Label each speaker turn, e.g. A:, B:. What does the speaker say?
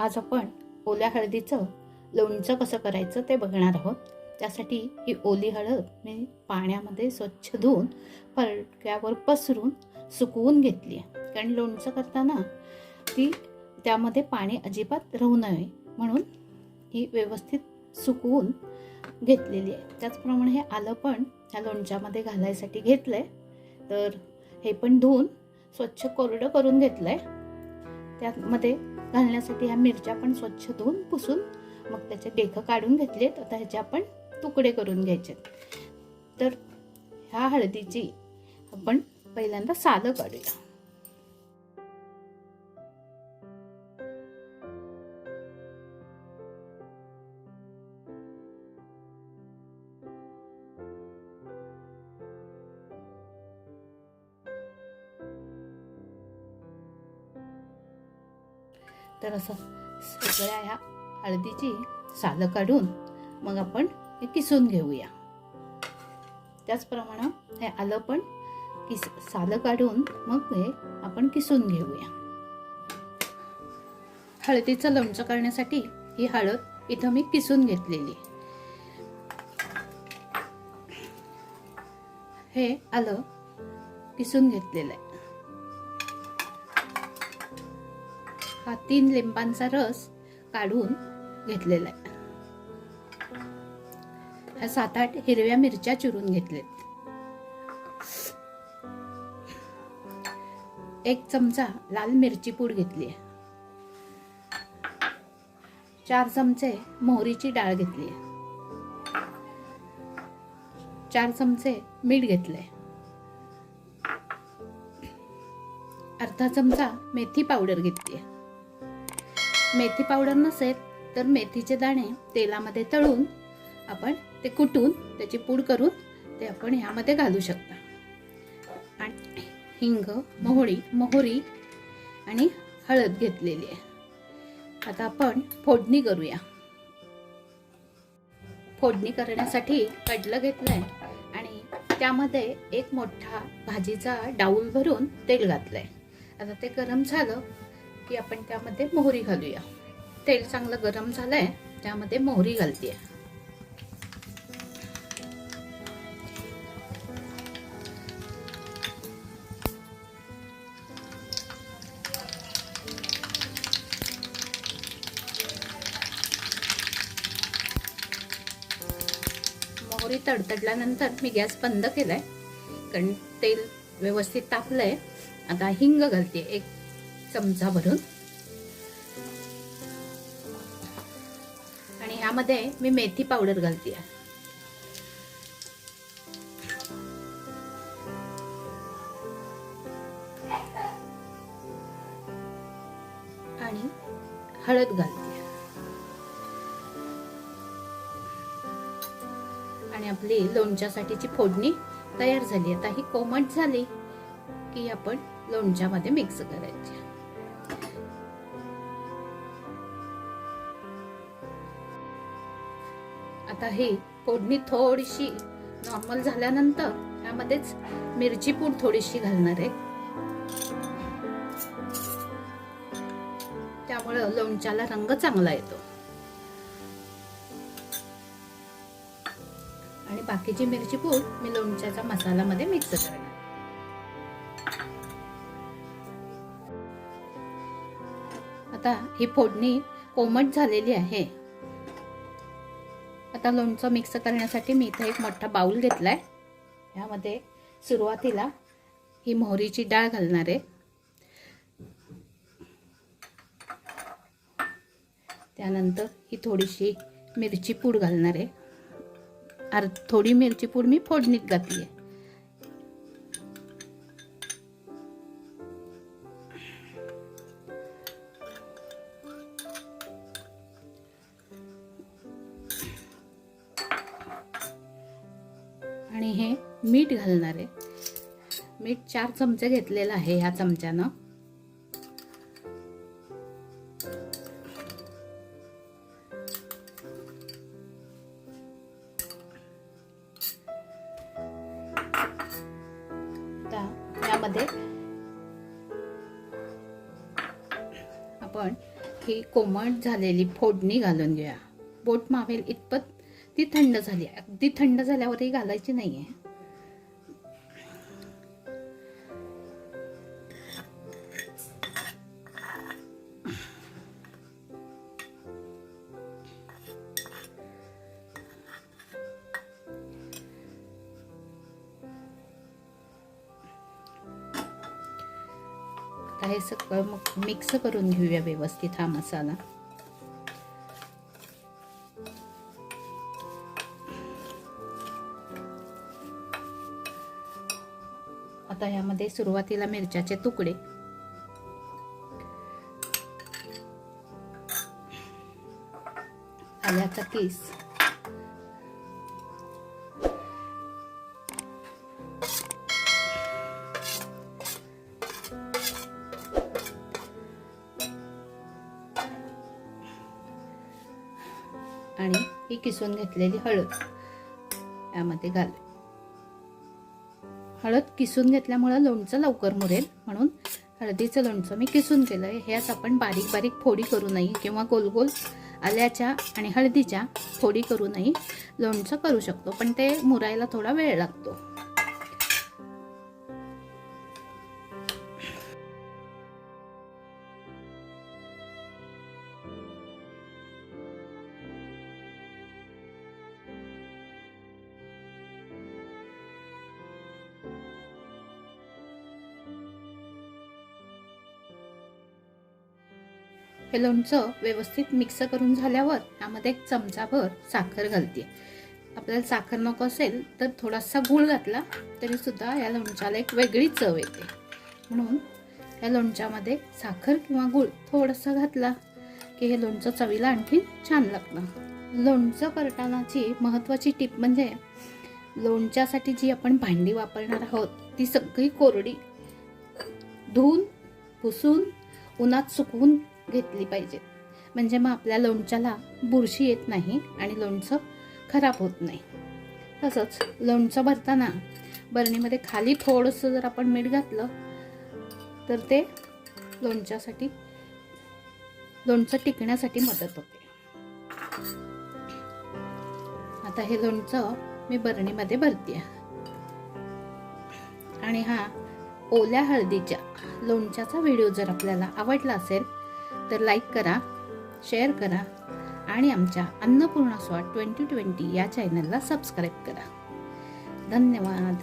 A: आज आपण ओल्या हळदीचं लोणचं कसं करायचं ते बघणार आहोत। त्यासाठी ही ओली हळद मी पाण्यामध्ये स्वच्छ धुवून फडक्यावर पसरून सुकवून घेतली आहे, कारण लोणचं करताना ती त्यामध्ये पाणी अजिबात राहू नये म्हणून ही व्यवस्थित सुकवून घेतलेली आहे। त्याचप्रमाणे हे आलं पण ह्या लोणच्यामध्ये घालायसाठी घेतलंय, तर हे पण धुवून स्वच्छ कोरडं करून घेतलंय। त्यामध्ये घालण्यासाठी ह्या मिरच्या पण स्वच्छ धुवून पुसून मग त्याचे देठ काढून घेतलेत। आता ह्याचे आपण तुकडे करून घ्यायचे। तर ह्या हळदीची आपण पहिल्यांदा सालं काढूया। तर असं सगळ्या ह्या हळदीची सालं काढून मग आपण हे किसून घेऊया। त्याचप्रमाणे हे आलं पण सालं काढून मग हे आपण किसून घेऊया। हळदीचं लोणचं करण्यासाठी ही हळद इथं मी किसून घेतलेली। हे आलं किसून घेतलेलं आहे। हा 3 लिंबांचा रस काढून घेतलेला आहे। ह्या 7-8 हिरव्या मिरच्या चिरून घेतलेत। 1 चमचा लाल मिरची पूड घेतली आहे। 4 चमचे मोहरीची डाळ घेतली आहे। 4 चमचे मीठ घेतले। अर्धा चमचा मेथी पावडर घेतली आहे। मेथी पावडर नसेल तर मेथीचे दाणे तेलामध्ये तळून आपण ते कुटून त्याची पूड करून ते आपण ह्यामध्ये घालू शकता। आणि हिंग, मोहरी आणि हळद घेतलेली आहे। आता आपण फोडणी करूया। फोडणी करण्यासाठी कढलं घेतलंय आणि त्यामध्ये एक मोठा भाजीचा डाऊल भरून तेल घातलंय। आता ते गरम झालं की आपण त्यामध्ये मोहरी घालूया। तेल चांगलं गरम झालंय, त्यामध्ये मोहरी घालते। मोहरी तडतडल्यानंतर मी गॅस बंद केलाय, कारण तेल व्यवस्थित तापलंय। आता हिंग घालते 1 चमचा भरून आणि ह्यामध्ये मी मेथी पावडर घालते आणि हळद घालते आणि आपली लोणच्यासाठीची फोडणी तयार झाली। आता ही कोमट झाली की आपण लोणच्यामध्ये मिक्स करायचे। आता ही फोडणी थोडीशी नॉर्मल झाल्यानंतर यामध्येच मिरची पूड थोडीशी घालणार आहे, त्यामुळे लोणच्याला रंग चांगला येतो। आणि बाकीची मिरची पूड मी लोणच्याच्या मसाल्यामध्ये मिक्स करणार। आता ही फोडणी कोमट झालेली आहे। आता लोणचं मिक्स करण्यासाठी मी इथे एक मोठा बाउल घेतलाय। यामध्ये सुरुवातीला ही मोहरीची डाळ घालणार आहे, त्यानंतर ही थोडीशी मिरची पूड घालणार आहे। थोडी मिरची पूड मी फोडणीत घातली आहे। आणि हे मीठ घालणार आहे। मीठ 4 चमचे घेतलेलं आहे ह्या चमच्यानं। यामध्ये आपण ही कोमट झालेली फोडणी घालून घेऊया. बोट मावेल इतपत ती थंड झाली. अगदी थंड झाल्यावरही घालायची नाहीये. हे सगळं मग मिक्स करून घेऊया व्यवस्थित हा मसाला. आता यामध्ये सुरुवातीला मिरच्याचे तुकडे, आल्याचा कीस, आणि ही किसून घेतलेली हळद यामध्ये घालू. हळद किसून घेतल्यामुळे लोणचं लवकर मुरेल म्हणून हळदीचं लोणचं मी किसून केलंय. ह्याच आपण बारीक बारीक फोडी करूनही किंवा गोल गोल आल्याच्या आणि हळदीच्या फोडी करूनही लोणचं करू शकतो, पण ते मुरायला थोडा वेळ लागतो. हे लोणचं व्यवस्थित मिक्स करून झाल्यावर यामध्ये 1 चमचाभर साखर घालते. आपल्याला साखर नको असेल तर थोडासा गूळ घातला तरी सुद्धा या लोणच्याला एक वेगळी चव येते. म्हणून या लोणच्यामध्ये साखर किंवा गूळ थोडासा घातला की हे लोणचं चवीला आणखी छान लागतं. लोणचं करतानाची महत्त्वाची टीप म्हणजे लोणच्यासाठी जी आपण भांडी वापरणार आहोत ती सगळी कोरडी धुवून पुसून उन्हात सुकवून घेतली पाहिजे. म्हणजे मग आपल्या लोणच्याला बुरशी येत नाही आणि लोणचं खराब होत नाही. तसंच लोणचं भरताना बरणीमध्ये खाली थोडंसं जर आपण मीठ घातलं तर ते लोणचं टिकण्यासाठी मदत होते. आता हे लोणचं मी बरणीमध्ये भरते. आणि हा ओल्या हळदीच्या लोणच्याचा व्हिडिओ जर आपल्याला आवडला असेल तर लाईक करा, शेअर करा आणि आमच्या अन्नपूर्णा स्वाद 2020 या चॅनलला सबस्क्राईब करा. धन्यवाद.